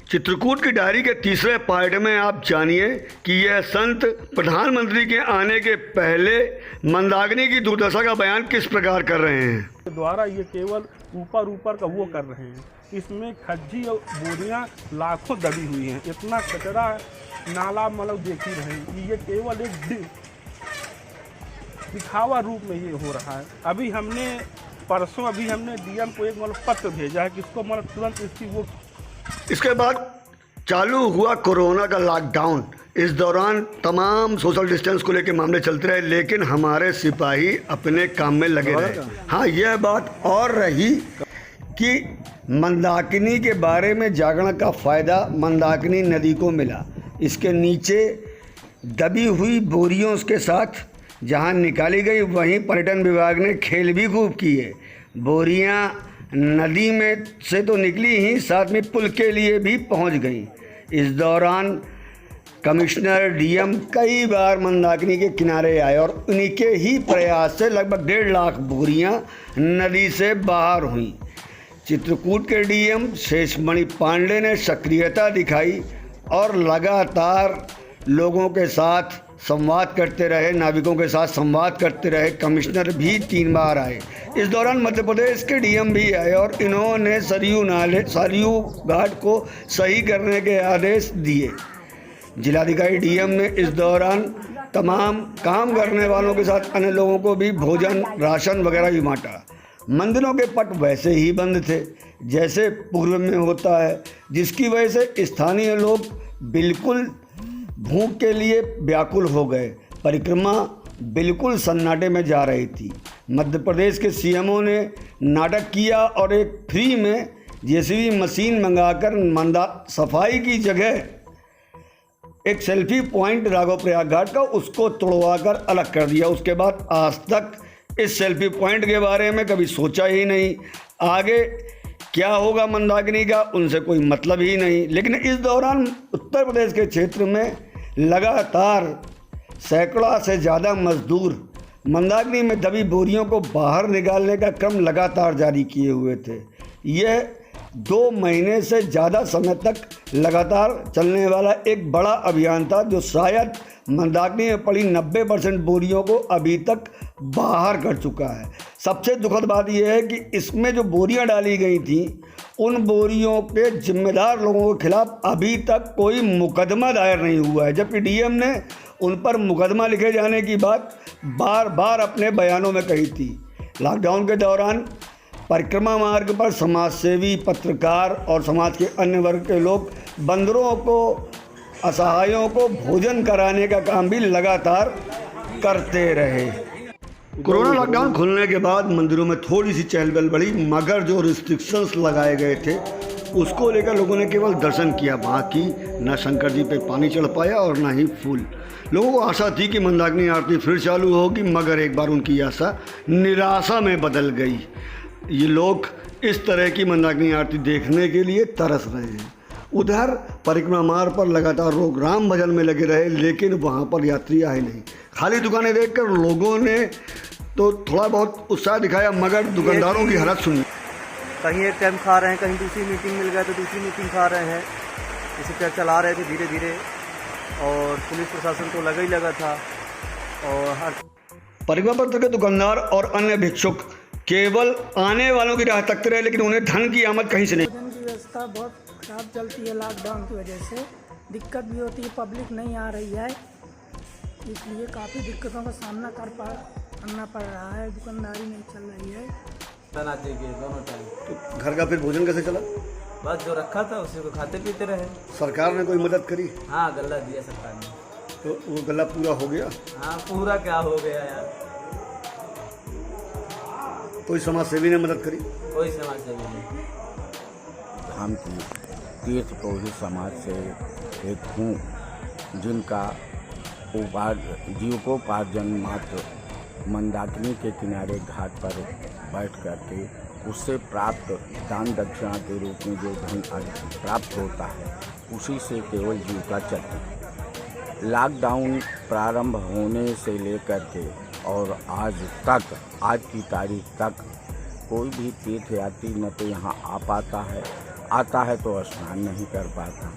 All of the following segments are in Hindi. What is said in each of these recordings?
चित्रकूट की डायरी के तीसरे पार्ट में आप जानिए कि यह संत प्रधानमंत्री के आने के पहले मंदाकिनी की दुर्दशा का बयान किस प्रकार कर रहे हैं। द्वारा ये केवल ऊपर ऊपर का वो कर रहे हैं, इसमें खज्जी और बोरियां लाखों दबी हुई हैं। इतना कचरा नाला मतलब देख ही रहे हैं कि ये केवल एक दिखावा रूप में ये हो रहा है। अभी हमने डीएम को एक मतलब पत्र भेजा है कि इसको मतलब तुरंत इसकी वो। इसके बाद चालू हुआ कोरोना का लॉकडाउन। इस दौरान तमाम सोशल डिस्टेंस को लेकर मामले चलते रहे, लेकिन हमारे सिपाही अपने काम में लगे रहे। हाँ, यह बात और रही कि मंदाकिनी के बारे में जागरण का फ़ायदा मंदाकिनी नदी को मिला। इसके नीचे दबी हुई बोरियों के साथ जहां निकाली गई, वहीं पर्यटन विभाग ने खेल भी खूब किए। बोरियां नदी में से तो निकली ही, साथ में पुल के लिए भी पहुंच गई। इस दौरान कमिश्नर डीएम कई बार मंदाकिनी के किनारे आए और उन्हीं के ही प्रयास से लगभग 1.5 लाख बोरियां नदी से बाहर हुई। चित्रकूट के डीएम शेषमणि पांडे ने सक्रियता दिखाई और लगातार लोगों के साथ संवाद करते रहे, नाविकों के साथ संवाद करते रहे। कमिश्नर भी 3 बार आए। इस दौरान मध्य प्रदेश के डीएम भी आए और इन्होंने सरयू घाट को सही करने के आदेश दिए। जिलाधिकारी डीएम ने इस दौरान तमाम काम करने वालों के साथ अन्य लोगों को भी भोजन, राशन वगैरह भी बांटा। मंदिरों के पट वैसे ही बंद थे जैसे पूर्व में होता है, जिसकी वजह से स्थानीय लोग बिल्कुल भूख के लिए व्याकुल हो गए। परिक्रमा बिल्कुल सन्नाटे में जा रही थी। मध्य प्रदेश के सीएमओ ने नाटक किया और एक फ्री में जेसीबी मशीन मंगाकर सफाई की जगह एक सेल्फी पॉइंट राघव प्रयाग घाट का उसको तोड़वाकर अलग कर दिया। उसके बाद आज तक इस सेल्फी पॉइंट के बारे में कभी सोचा ही नहीं। आगे क्या होगा मंदाकिनी का, उनसे कोई मतलब ही नहीं। लेकिन इस दौरान उत्तर प्रदेश के क्षेत्र में लगातार सैकड़ा से ज़्यादा मजदूर मंदाकिनी में दबी बोरियों को बाहर निकालने का क्रम लगातार जारी किए हुए थे। यह 2 महीने से ज़्यादा समय तक लगातार चलने वाला एक बड़ा अभियान था, जो शायद मंदाकिनी में पड़ी 90% बोरियों को अभी तक बाहर कर चुका है। सबसे दुखद बात यह है कि इसमें जो बोरियां डाली गई थी, उन बोरियों के जिम्मेदार लोगों के खिलाफ अभी तक कोई मुकदमा दायर नहीं हुआ है, जबकि डीएम ने उन पर मुकदमा लिखे जाने की बात बार बार अपने बयानों में कही थी। लॉकडाउन के दौरान परिक्रमा मार्ग पर समाजसेवी, पत्रकार और समाज के अन्य वर्ग के लोग बंदरों को, असहायों को भोजन कराने का काम भी लगातार करते रहे। कोरोना लॉकडाउन खुलने के बाद मंदिरों में थोड़ी सी चहल पहल बढ़ी, मगर जो रिस्ट्रिक्शंस लगाए गए थे उसको लेकर लोगों ने केवल दर्शन किया। वहाँ की न शंकर जी पे पानी चढ़ पाया और न ही फूल। लोगों को आशा थी कि मंदाकिनी आरती फिर चालू होगी, मगर एक बार उनकी आशा निराशा में बदल गई। ये लोग इस तरह की मंदाकिनी आरती देखने के लिए तरस रहे हैं। उधर परिक्रमा मार्ग पर लगातार लोग राम भजन में लगे रहे, लेकिन वहाँ पर यात्री आए नहीं। खाली दुकानें देखकर लोगों ने तो थोड़ा बहुत उत्साह दिखाया, मगर दुकानदारों की हालत सुनी। कहीं एक टाइम खा रहे हैं, कहीं दूसरी मीटिंग मिल गया तो दूसरी मीटिंग खा रहे हैं। इसी तरह चला रहे थे धीरे धीरे, और पुलिस प्रशासन को लगा ही लगा था। और हर परिक्रमा पत्र के दुकानदार और अन्य भिक्षुक केवल आने वालों की राह तकते रहे, लेकिन उन्हें धन की आमद कहीं से नहीं। भोजन की व्यवस्था बहुत खराब चलती है। लॉकडाउन की वजह से दिक्कत भी होती है, पब्लिक नहीं आ रही है, इसलिए काफ़ी दिक्कतों का सामना करना पड़ रहा है। दुकानदारी नहीं चल रही है। बना देंगे दोनों टाइम। तो घर का फिर भोजन कैसे चला? बस जो रखा था उसी को खाते पीते रहे। सरकार ने कोई मदद करी? हाँ, गल्ला दिया सरकार ने। तो वो गला पूरा हो गया? हाँ, पूरा क्या हो गया यार। कोई समाज सेवी ने मदद करी? कोई समाज सेवी नहीं। हम तीर्थ पौरी समाज से एक हूँ, जिनका जीविकोपार्जन मात्र मंदाकिनी के किनारे घाट पर बैठ करके उससे प्राप्त दान दक्षिणा के रूप में जो धन प्राप्त होता है, उसी से केवल जीविका चलती है। लॉकडाउन प्रारंभ होने से लेकर के और आज की तारीख तक कोई भी तीर्थयात्री न तो यहाँ आ पाता है आता है तो स्नान नहीं कर पाता।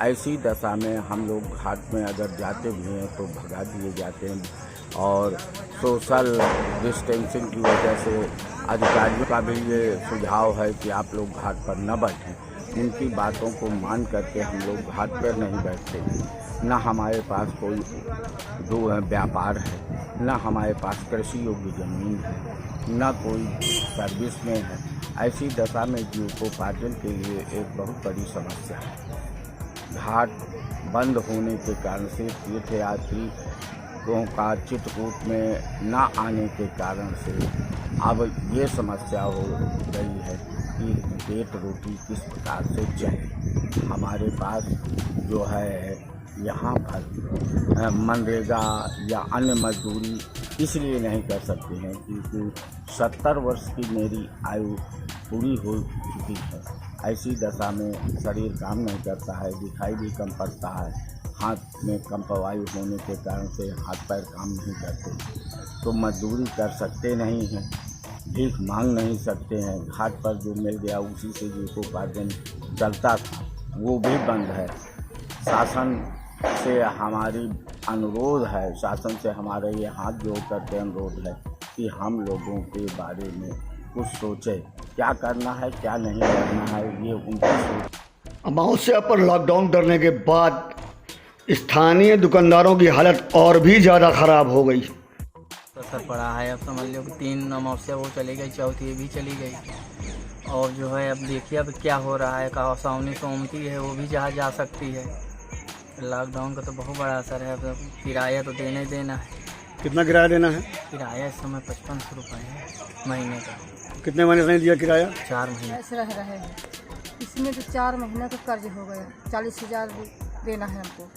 ऐसी दशा में हम लोग घाट में अगर जाते भी हैं तो भगा दिए जाते हैं और सोशल डिस्टेंसिंग की वजह से अधिकारियों का भी ये सुझाव है कि आप लोग घाट पर न बैठें। उनकी बातों को मान करके हम लोग घाट पर नहीं बैठते। न हमारे पास कोई व्यापार है, न हमारे पास कृषि योग्य ज़मीन है, न कोई सर्विस में है। ऐसी दशा में जीविकोपार्जन के लिए एक बहुत बड़ी समस्या है। घाट बंद होने के कारण से तीर्थयात्रियों का चित्रकूट में न आने के कारण से अब ये समस्या हो गई है कि पेट रोटी किस प्रकार से चले। हमारे पास जो है यहाँ पर मनरेगा या अन्य मजदूरी इसलिए नहीं कर सकते हैं क्योंकि 70 वर्ष की मेरी आयु पूरी हो चुकी है। ऐसी दशा में शरीर काम नहीं करता है, दिखाई भी कम पड़ता है, हाथ में कम वायु होने के कारण से हाथ पैर काम नहीं करते, तो मजदूरी कर सकते नहीं हैं, भीख मांग नहीं सकते हैं। घाट पर जो मिल गया उसी से जीविकोपार्जन चलता था, वो भी बंद है। शासन से हमारी अनुरोध है, शासन से हमारे ये हाथ जोड़ करके अनुरोध है कि हम लोगों के बारे में कुछ सोचे, क्या करना है क्या नहीं करना है ये उनकी सोच। अमावस्या पर लॉकडाउन करने के बाद स्थानीय दुकानदारों की हालत और भी ज़्यादा ख़राब हो गई। असर पड़ा है। अब समझ लो कि 3 अमावस्या वो चली गई, चौथी ये भी चली गई और जो है अब देखिए अब क्या हो रहा है। का सावनी सोमती है वो भी जहाँ जा सकती है। लॉकडाउन का तो बहुत बड़ा असर है। अब किराया तो देना ही देना है। कितना किराया देना है? किराया इस समय 5500 रुपये है महीने का। कितने महीने से नहीं दिया किराया? 4 महीने ऐसे रह रहे हैं। इसमें तो 4 महीने का कर्ज हो गया, 40,000 देना है हमको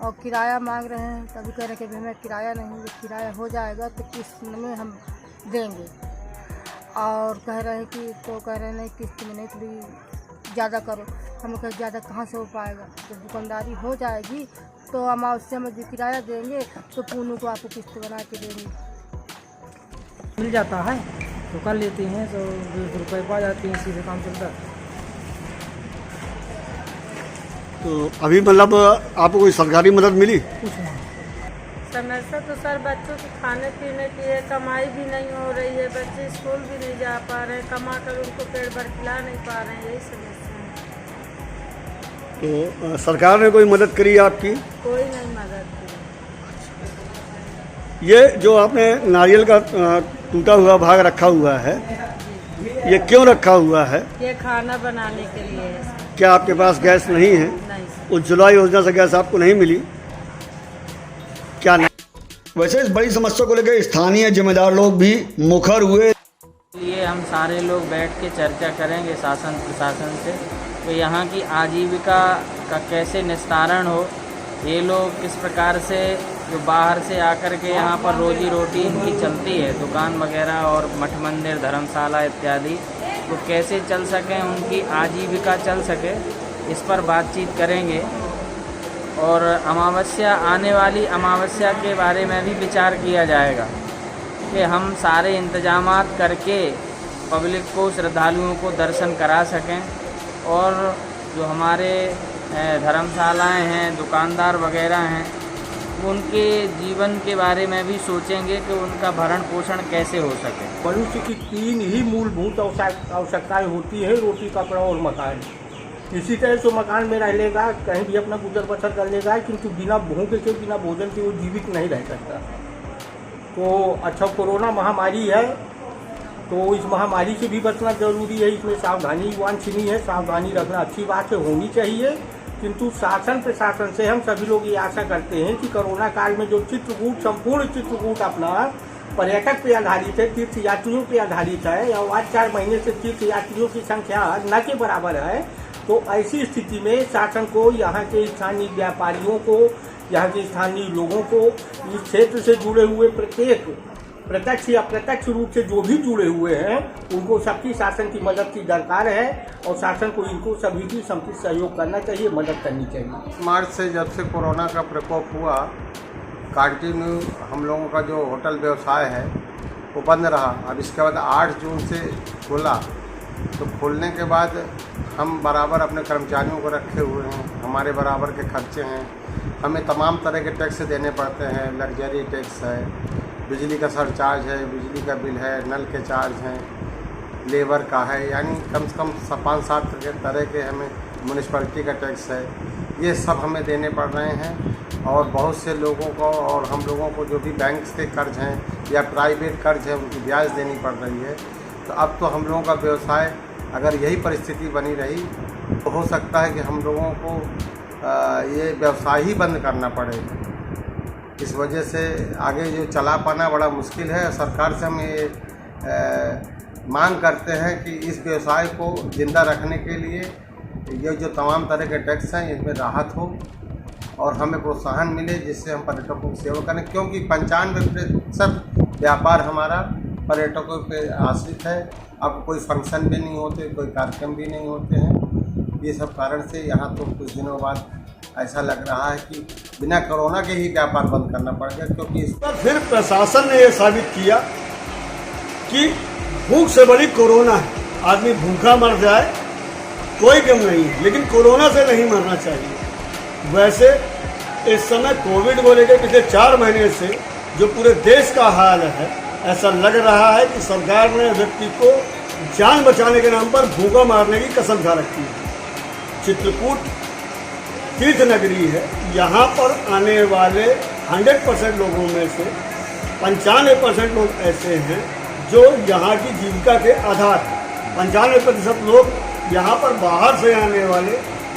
और किराया मांग रहे हैं। तभी कह रहे हैं कि हमें किराया नहीं, जब किराया हो जाएगा तो किस्त में हम देंगे। और कह रहे हैं कि तो कह रहे हैं नहीं किस्त में नहीं, थोड़ी ज़्यादा करो। हम कह ज़्यादा कहाँ से हो पाएगा, जब दुकानदारी हो जाएगी तो अमावस्या में जो किराया देंगे तो पूनू को आपको किस्त बना के देंगे। मिल जाता है तो कर लेते हैं, तो 200 रुपये पा जाते हैं, इसी से काम चलता है। तो अभी मतलब आपको कोई सरकारी मदद मिली? कुछ नहीं। समस्या तो सर बच्चों के खाने पीने की है, कमाई भी नहीं हो रही है, बच्चे स्कूल भी नहीं जा पा रहे हैं, कमा कर उनको पेट भर खिला नहीं पा रहे हैं, यही समस्या है। तो सरकार ने कोई मदद करी आपकी? कोई नहीं मदद की। ये जो आपने नारियल का टूटा हुआ भाग रखा हुआ है, ये क्यों रखा हुआ है? ये खाना बनाने के लिए है सर। क्या आपके पास गैस नहीं है? नहीं सर। उज्ज्वला योजना से गैस आपको नहीं मिली क्या? नहीं। वैसे इस बड़ी समस्या को लेकर स्थानीय जिम्मेदार लोग भी मुखर हुए। इसलिए हम सारे लोग बैठ के चर्चा करेंगे शासन प्रशासन से कि यहाँ की आजीविका का कैसे निस्तारण हो। ये लोग किस प्रकार से जो बाहर से आकर के यहाँ पर रोजी रोटी इनकी चलती है, दुकान वगैरह और मठ मंदिर धर्मशाला इत्यादि, तो कैसे चल सकें, उनकी आजीविका चल सके, इस पर बातचीत करेंगे। और अमावस्या आने वाली अमावस्या के बारे में भी विचार किया जाएगा कि हम सारे इंतजामात करके पब्लिक को, श्रद्धालुओं को दर्शन करा सकें। और जो हमारे धर्मशालाएं हैं, दुकानदार वगैरह हैं, उनके जीवन के बारे में भी सोचेंगे कि उनका भरण पोषण कैसे हो सके। मनुष्य की 3 ही मूलभूत आवश्यकताएं होती है, रोटी, कपड़ा और मकान। इसी तरह से मकान में रह लेगा, कहीं भी अपना गुजर बसर कर लेगा, किंतु बिना भूख के, बिना भोजन के वो जीवित नहीं रह सकता। तो अच्छा, कोरोना महामारी है तो इस महामारी से भी बचना जरूरी है। इसमें सावधानी वांछनीय है, सावधानी रखना अच्छी बात है, होनी चाहिए। किंतु शासन प्रशासन से हम सभी लोग ये आशा करते हैं कि कोरोना काल में जो चित्रकूट, संपूर्ण चित्रकूट अपना पर्यटक पे आधारित है, तीर्थ यात्रियों पे आधारित है, और आज 4 महीने से तीर्थ यात्रियों की संख्या न के बराबर है, तो ऐसी स्थिति में शासन को, यहाँ के स्थानीय व्यापारियों को, यहाँ के स्थानीय लोगों को, इस क्षेत्र से जुड़े हुए प्रत्येक प्रत्यक्ष या अप्रत्यक्ष रूप से जो भी जुड़े हुए हैं, उनको सबकी शासन की मदद की दरकार है और शासन को इनको सभी की समुचित सहयोग करना चाहिए, मदद करनी चाहिए। मार्च से जब से कोरोना का प्रकोप हुआ, कंटिन्यू हम लोगों का जो होटल व्यवसाय है वो बंद रहा। अब इसके बाद 8 जून से खुला, तो खोलने के बाद हम बराबर अपने कर्मचारियों को रखे हुए हैं, हमारे बराबर के खर्चे हैं, हमें तमाम तरह के टैक्स देने पड़ते हैं। लग्जरी टैक्स है, बिजली का सरचार्ज है, बिजली का बिल है, नल के चार्ज हैं, लेबर का है, यानी कम से कम 5-7 तरह के हमें म्यूनिसिपैलिटी का टैक्स है। ये सब हमें देने पड़ रहे हैं। और बहुत से लोगों को और हम लोगों को जो भी बैंक से कर्ज हैं या प्राइवेट कर्ज है उनकी ब्याज देनी पड़ रही है। तो अब तो हम लोगों का व्यवसाय अगर यही परिस्थिति बनी रही तो हो सकता है कि हम लोगों को ये व्यवसाय ही बंद करना पड़े। इस वजह से आगे जो चला पाना बड़ा मुश्किल है। सरकार से हम ये मांग करते हैं कि इस व्यवसाय को ज़िंदा रखने के लिए ये जो तमाम तरह के टैक्स हैं इसमें राहत हो और हमें प्रोत्साहन मिले, जिससे हम पर्यटकों की सेवा करें, क्योंकि 95% व्यापार हमारा पर्यटकों पे आश्रित है। अब कोई फंक्शन भी नहीं होते, कोई कार्यक्रम भी नहीं होते हैं। ये सब कारण से यहाँ तो कुछ दिनों बाद ऐसा लग रहा है कि बिना कोरोना के ही व्यापार बंद करना पड़ेगा, क्योंकि इस पर फिर प्रशासन ने यह साबित किया कि भूख से बड़ी कोरोना है। आदमी भूखा मर जाए कोई गम नहीं है, लेकिन कोरोना से नहीं मरना चाहिए। वैसे इस समय कोविड को लेकर पिछले 4 महीने से जो पूरे देश का हाल है, ऐसा लग रहा है कि सरकार ने व्यक्ति को जान बचाने के नाम पर भूखा मारने की कसम खा रखी है। चित्रकूट तीर्थ नगरी है, यहाँ पर आने वाले 100% लोगों में से 95% लोग ऐसे हैं जो यहाँ की जीविका के आधार हैं। 95% लोग यहाँ पर बाहर से आने वाले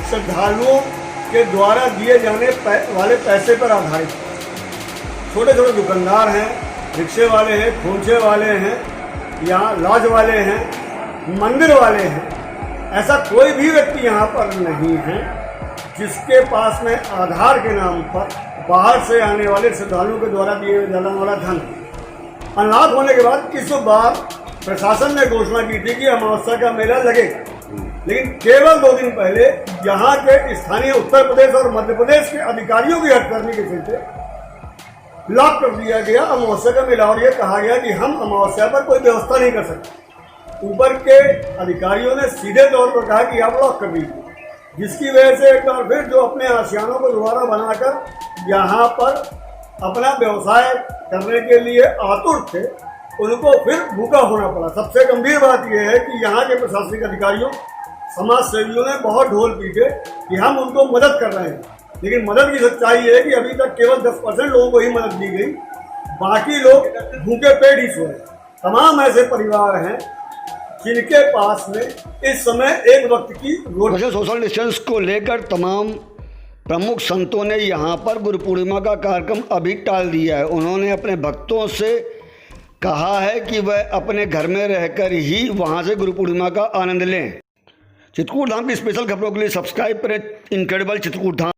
श्रद्धालुओं के द्वारा दिए जाने वाले पैसे पर आधारित। छोटे छोटे दुकानदार हैं, रिक्शे वाले हैं, खोमचे वाले हैं, यहाँ लॉज वाले हैं, मंदिर वाले हैं। ऐसा कोई भी व्यक्ति यहाँ पर नहीं है जिसके पास में आधार के नाम पर बाहर से आने वाले श्रद्धालुओं के द्वारा दिए जाने वाला धन। अनलॉक होने के बाद इस बार प्रशासन ने घोषणा की थी कि अमावस्या का मेला लगेगा, लेकिन केवल 2 दिन पहले यहाँ के स्थानीय उत्तर प्रदेश और मध्य प्रदेश के अधिकारियों की हटकर्मी के चलते लॉक कर दिया गया अमावस्या का मेला। और ये कहा गया कि हम अमावस्या पर कोई व्यवस्था नहीं कर सकते। ऊपर के अधिकारियों ने सीधे तौर पर कहा कि आप लॉक कर दीजिए, जिसकी वजह से एक बार फिर जो अपने आशियानों को दोबारा बनाकर यहाँ पर अपना व्यवसाय करने के लिए आतुर थे, उनको फिर भूखा होना पड़ा। सबसे गंभीर बात यह है कि यहाँ के प्रशासनिक अधिकारियों, समाज सेवियों ने बहुत ढोल पीटे कि हम उनको मदद कर रहे हैं, लेकिन मदद की सच्चाई है कि अभी तक केवल 10% लोगों को ही मदद दी गई, बाकी लोग भूखे पेट ही सोए। तमाम ऐसे परिवार हैं जिनके पास में इस समय एक वक्त की रोटी। सोशल डिस्टेंस को लेकर तमाम प्रमुख संतों ने यहाँ पर गुरु पूर्णिमा का कार्यक्रम अभी टाल दिया है। उन्होंने अपने भक्तों से कहा है कि वह अपने घर में रहकर ही वहाँ से गुरु पूर्णिमा का आनंद लें। चित्रकूट धाम की स्पेशल खबरों के लिए सब्सक्राइब करें इनक्रेडिबल चित्रकूट धाम।